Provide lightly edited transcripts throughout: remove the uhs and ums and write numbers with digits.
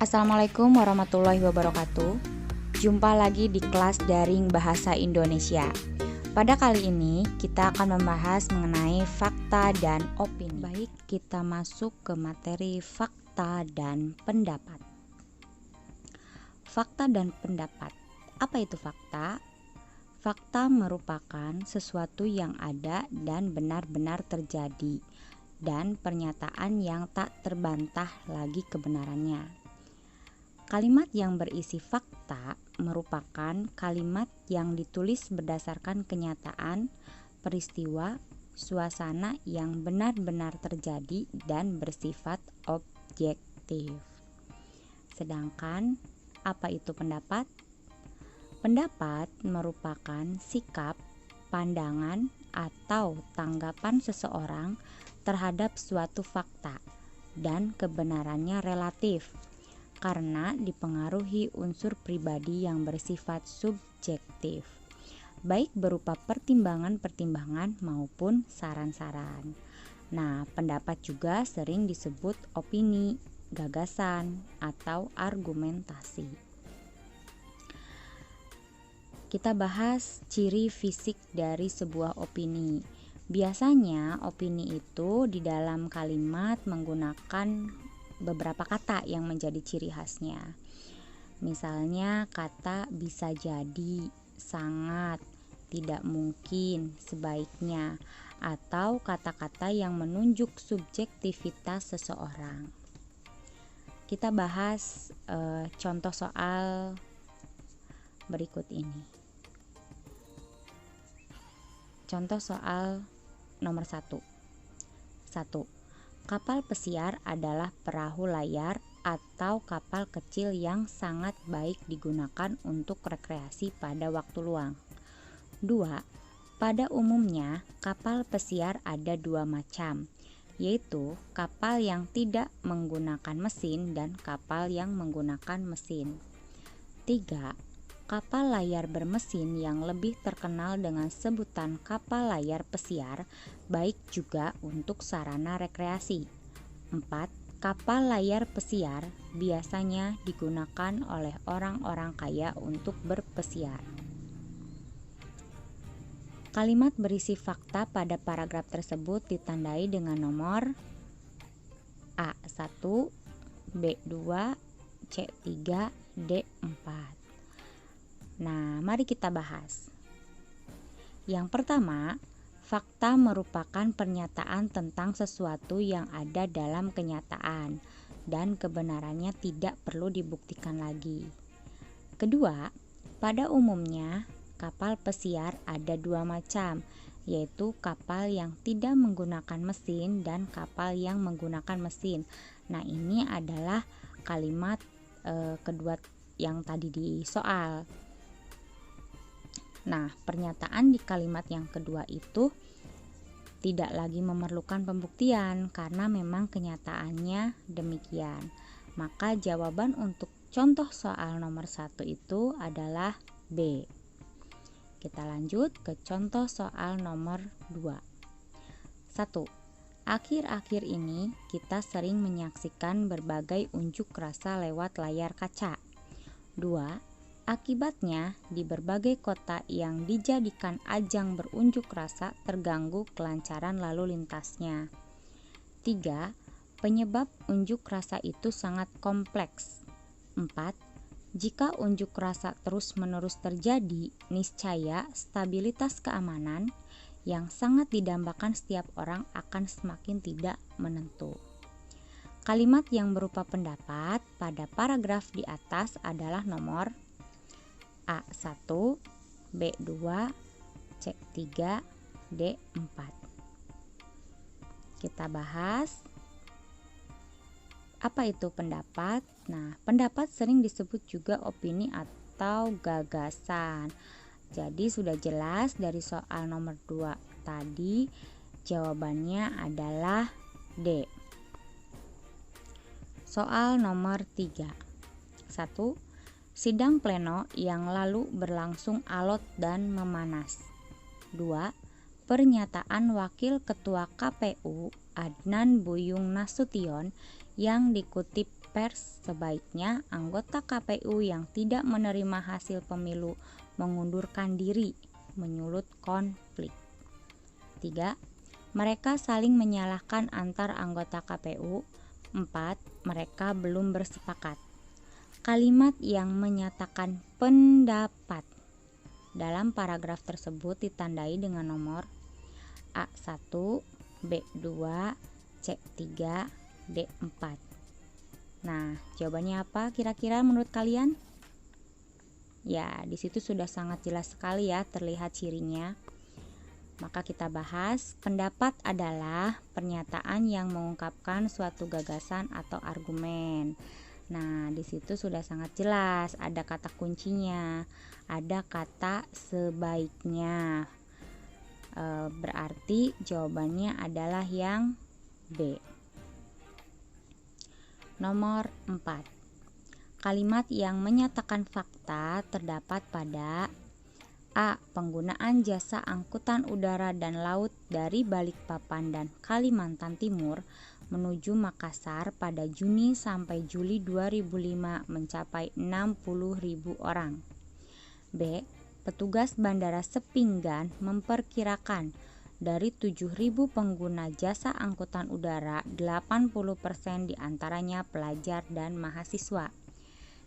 Assalamualaikum warahmatullahi wabarakatuh. Jumpa lagi di kelas daring Bahasa Indonesia. Pada kali ini kita akan membahas mengenai fakta dan opini. Baik, kita masuk ke materi fakta dan pendapat. Fakta dan pendapat. Apa itu fakta? Fakta merupakan sesuatu yang ada dan benar-benar terjadi, dan pernyataan yang tak terbantah lagi kebenarannya. Kalimat yang berisi fakta merupakan kalimat yang ditulis berdasarkan kenyataan, peristiwa, suasana yang benar-benar terjadi dan bersifat objektif. Sedangkan, apa itu pendapat? Pendapat merupakan sikap, pandangan, atau tanggapan seseorang terhadap suatu fakta, dan kebenarannya relatif karena dipengaruhi unsur pribadi yang bersifat subjektif, baik berupa pertimbangan-pertimbangan maupun saran-saran. Nah, pendapat juga sering disebut opini, gagasan, atau argumentasi. Kita bahas ciri fisik dari sebuah opini. Biasanya opini itu di dalam kalimat menggunakan beberapa kata yang menjadi ciri khasnya. Misalnya kata bisa jadi, sangat, tidak mungkin, sebaiknya, atau kata-kata yang menunjuk subjektivitas seseorang. Kita bahas contoh soal berikut ini. Contoh soal nomor 1. 1. Kapal pesiar adalah perahu layar atau kapal kecil yang sangat baik digunakan untuk rekreasi pada waktu luang. 2. Pada umumnya, kapal pesiar ada dua macam, yaitu kapal yang tidak menggunakan mesin dan kapal yang menggunakan mesin. 3. Kapal layar bermesin yang lebih terkenal dengan sebutan kapal layar pesiar baik juga untuk sarana rekreasi. 4. Kapal layar pesiar biasanya digunakan oleh orang-orang kaya untuk berpesiar. Kalimat berisi fakta pada paragraf tersebut ditandai dengan nomor A1, B2, C3, D4. Nah, mari kita bahas. Yang pertama, fakta merupakan pernyataan tentang sesuatu yang ada dalam kenyataan dan kebenarannya tidak perlu dibuktikan lagi. Kedua, pada umumnya kapal pesiar ada dua macam, yaitu kapal yang tidak menggunakan mesin dan kapal yang menggunakan mesin. Nah, ini adalah kalimat kedua yang tadi di soal. Nah, pernyataan di kalimat yang kedua itu tidak lagi memerlukan pembuktian karena memang kenyataannya demikian. Maka jawaban untuk contoh soal nomor 1 itu adalah B. Kita lanjut ke contoh soal nomor 2. 1. Akhir-akhir ini kita sering menyaksikan berbagai unjuk rasa lewat layar kaca. 2. Akibatnya, di berbagai kota yang dijadikan ajang berunjuk rasa terganggu kelancaran lalu lintasnya. 3. Penyebab unjuk rasa itu sangat kompleks. 4. Jika unjuk rasa terus-menerus terjadi, niscaya stabilitas keamanan yang sangat didambakan setiap orang akan semakin tidak menentu. Kalimat yang berupa pendapat pada paragraf di atas adalah nomor A1, B2, C3, D4. Kita bahas apa itu pendapat. Nah, pendapat sering disebut juga opini atau gagasan. Jadi sudah jelas dari soal nomor 2 tadi jawabannya adalah D. Soal nomor 3. 1. Sidang pleno yang lalu berlangsung alot dan memanas. 2. Pernyataan Wakil Ketua KPU Adnan Buyung Nasution yang dikutip pers, sebaiknya anggota KPU yang tidak menerima hasil pemilu mengundurkan diri, menyulut konflik. 3. Mereka saling menyalahkan antar anggota KPU. 4. Mereka belum bersepakat. Kalimat yang menyatakan pendapat dalam paragraf tersebut ditandai dengan nomor A1, B2, C3, D4. Nah, jawabannya apa kira-kira menurut kalian? Ya, di situ sudah sangat jelas sekali ya terlihat cirinya. Maka kita bahas, pendapat adalah pernyataan yang mengungkapkan suatu gagasan atau argumen. Nah, di situ sudah sangat jelas, ada kata kuncinya, ada kata sebaiknya. Berarti jawabannya adalah yang B. Nomor 4. Kalimat yang menyatakan fakta terdapat pada A. Penggunaan jasa angkutan udara dan laut dari Balikpapan dan Kalimantan Timur menuju Makassar pada Juni sampai Juli 2005 mencapai 60.000 orang. B. Petugas Bandara Sepinggan memperkirakan dari 7.000 pengguna jasa angkutan udara, 80% diantaranya pelajar dan mahasiswa.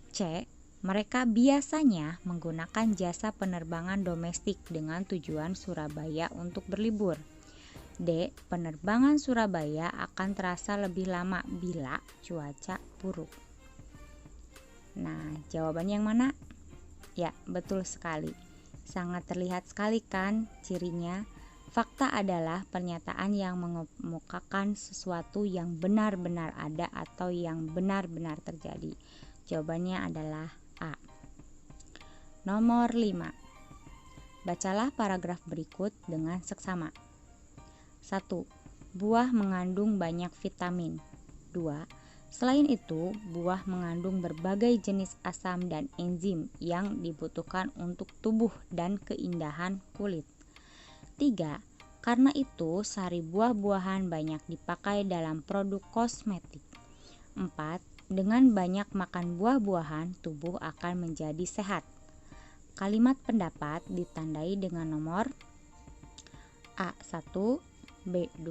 C. Mereka biasanya menggunakan jasa penerbangan domestik dengan tujuan Surabaya untuk berlibur. D. Penerbangan Surabaya akan terasa lebih lama bila cuaca buruk. Nah, jawabannya yang mana? Ya, betul sekali. Sangat terlihat sekali kan cirinya. Fakta adalah pernyataan yang mengemukakan sesuatu yang benar-benar ada atau yang benar-benar terjadi. Jawabannya adalah A. Nomor 5. Bacalah paragraf berikut dengan seksama. 1. Buah mengandung banyak vitamin. 2. Selain itu, buah mengandung berbagai jenis asam dan enzim yang dibutuhkan untuk tubuh dan keindahan kulit. 3. Karena itu, sari buah-buahan banyak dipakai dalam produk kosmetik. 4. Dengan banyak makan buah-buahan, tubuh akan menjadi sehat. Kalimat pendapat ditandai dengan nomor A1, B2,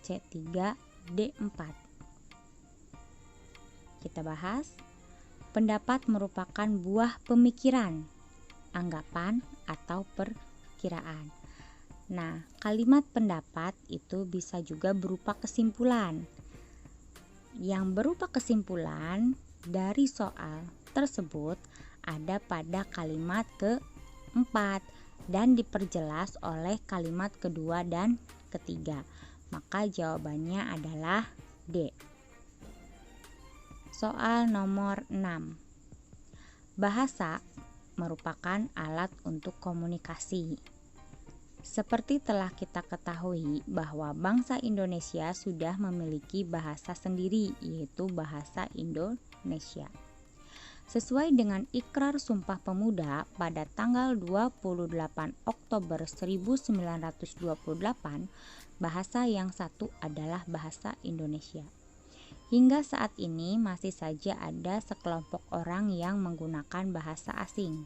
C3, D4. Kita bahas. Pendapat merupakan buah pemikiran, anggapan, atau perkiraan. Nah, kalimat pendapat itu bisa juga berupa kesimpulan. Yang berupa kesimpulan dari soal tersebut ada pada kalimat keempat dan diperjelas oleh kalimat kedua dan ketiga. Maka jawabannya adalah D. Soal nomor 6. Bahasa merupakan alat untuk komunikasi. Seperti telah kita ketahui bahwa bangsa Indonesia sudah memiliki bahasa sendiri, yaitu bahasa Indonesia. Sesuai dengan Ikrar Sumpah Pemuda pada tanggal 28 Oktober 1928, bahasa yang satu adalah bahasa Indonesia. Hingga saat ini masih saja ada sekelompok orang yang menggunakan bahasa asing.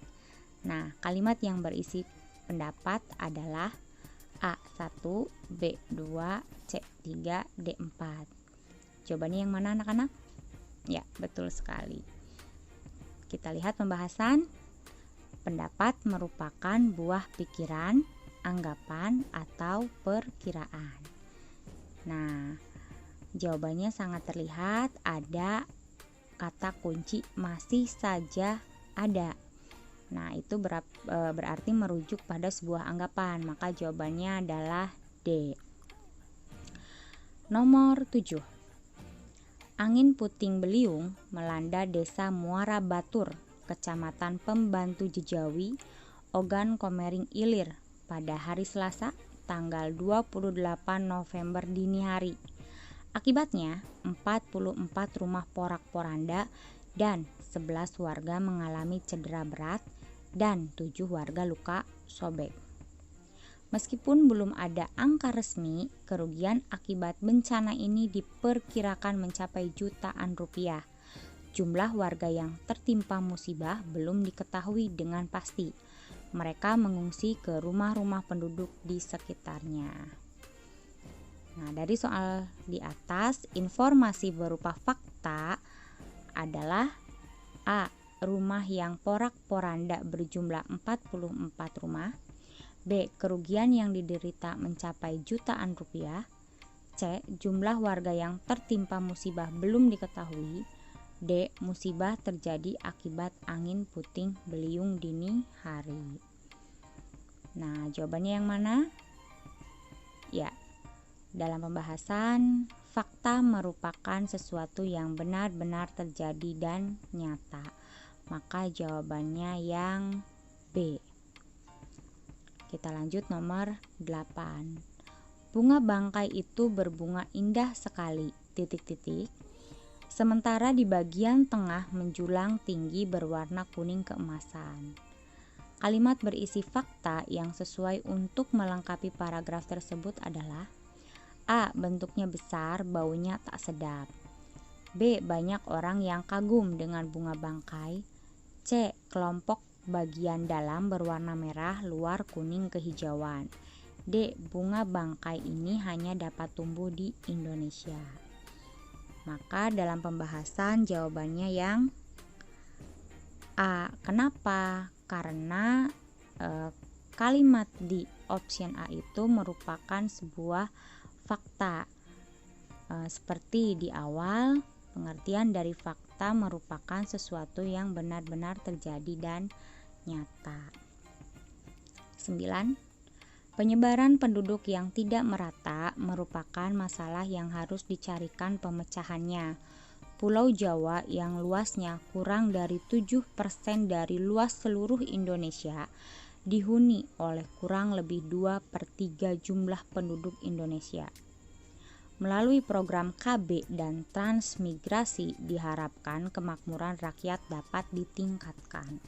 Nah, kalimat yang berisi pendapat adalah A1, B2, C3, D4. Jawabannya yang mana anak-anak? Ya, betul sekali. Kita lihat pembahasan. Pendapat merupakan buah pikiran, anggapan, atau perkiraan. Nah, jawabannya sangat terlihat ada kata kunci masih saja ada. Nah, itu berarti merujuk pada sebuah anggapan, maka jawabannya adalah D. Nomor 7. Angin puting beliung melanda desa Muara Batur, Kecamatan Pembantu Jejawi, Ogan Komering Ilir pada hari Selasa, tanggal 28 November dini hari. Akibatnya, 44 rumah porak-poranda dan 11 warga mengalami cedera berat dan 7 warga luka sobek. Meskipun belum ada angka resmi, kerugian akibat bencana ini diperkirakan mencapai jutaan rupiah. jumlah warga yang tertimpa musibah belum diketahui dengan pasti. Mereka mengungsi ke rumah-rumah penduduk di sekitarnya. Nah, dari soal di atas, informasi berupa fakta adalah A. Rumah yang porak-poranda berjumlah 44 rumah. B. Kerugian yang diderita mencapai jutaan rupiah. C. Jumlah warga yang tertimpa musibah belum diketahui. D. Musibah terjadi akibat angin puting beliung dini hari. Nah, jawabannya yang mana? Ya, dalam pembahasan, fakta merupakan sesuatu yang benar-benar terjadi dan nyata. Maka jawabannya yang B. Kita lanjut nomor 8. Bunga bangkai itu berbunga indah sekali, sementara di bagian tengah menjulang tinggi berwarna kuning keemasan. Kalimat berisi fakta yang sesuai untuk melengkapi paragraf tersebut adalah A. Bentuknya besar, baunya tak sedap. B. Banyak orang yang kagum dengan bunga bangkai. C. Kelompok bagian dalam berwarna merah, luar kuning kehijauan. D. Bunga bangkai ini hanya dapat tumbuh di Indonesia. Maka dalam pembahasan jawabannya yang A. Kenapa? Karena kalimat di option A itu merupakan sebuah fakta. Seperti di awal, pengertian dari fakta merupakan sesuatu yang benar-benar terjadi dan nyata. 9. Penyebaran penduduk yang tidak merata merupakan masalah yang harus dicarikan pemecahannya. Pulau Jawa yang luasnya kurang dari 7% dari luas seluruh Indonesia dihuni oleh kurang lebih 2/3 jumlah penduduk Indonesia. Melalui program KB dan transmigrasi diharapkan kemakmuran rakyat dapat ditingkatkan.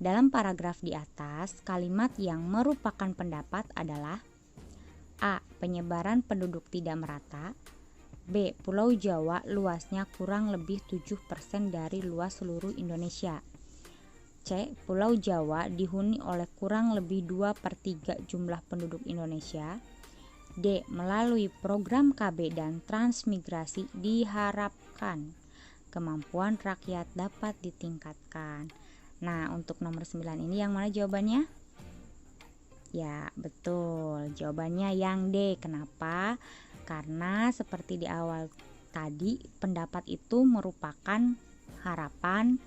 Dalam paragraf di atas, kalimat yang merupakan pendapat adalah A. Penyebaran penduduk tidak merata. B. Pulau Jawa luasnya kurang lebih 7% dari luas seluruh Indonesia. C. Pulau Jawa dihuni oleh kurang lebih 2/3 jumlah penduduk Indonesia. D. Melalui program KB dan transmigrasi diharapkan kemampuan rakyat dapat ditingkatkan. Nah, untuk nomor 9 ini yang mana jawabannya? Ya, betul. Jawabannya yang D. Kenapa? Karena seperti di awal tadi, pendapat itu merupakan harapan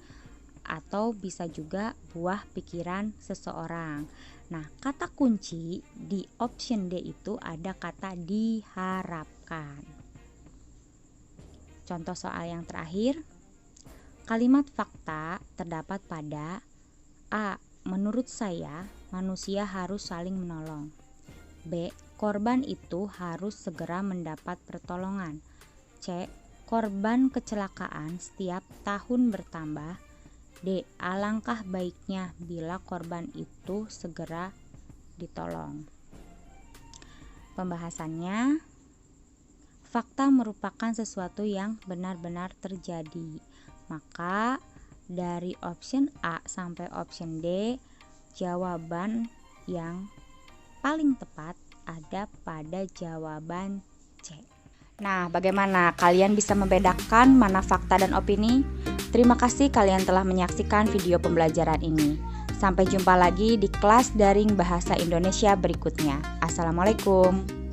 atau bisa juga buah pikiran seseorang. Nah, kata kunci di option D itu ada kata diharapkan. Contoh soal yang terakhir, kalimat fakta terdapat pada A. Menurut saya, manusia harus saling menolong. B. Korban itu harus segera mendapat pertolongan. C. Korban kecelakaan setiap tahun bertambah. D. Alangkah baiknya bila korban itu segera ditolong. Pembahasannya, fakta merupakan sesuatu yang benar-benar terjadi. Maka dari option A sampai option D, jawaban yang paling tepat ada pada jawaban C. Nah, bagaimana kalian bisa membedakan mana fakta dan opini? Terima kasih kalian telah menyaksikan video pembelajaran ini. Sampai jumpa lagi di kelas daring bahasa Indonesia berikutnya. Assalamualaikum.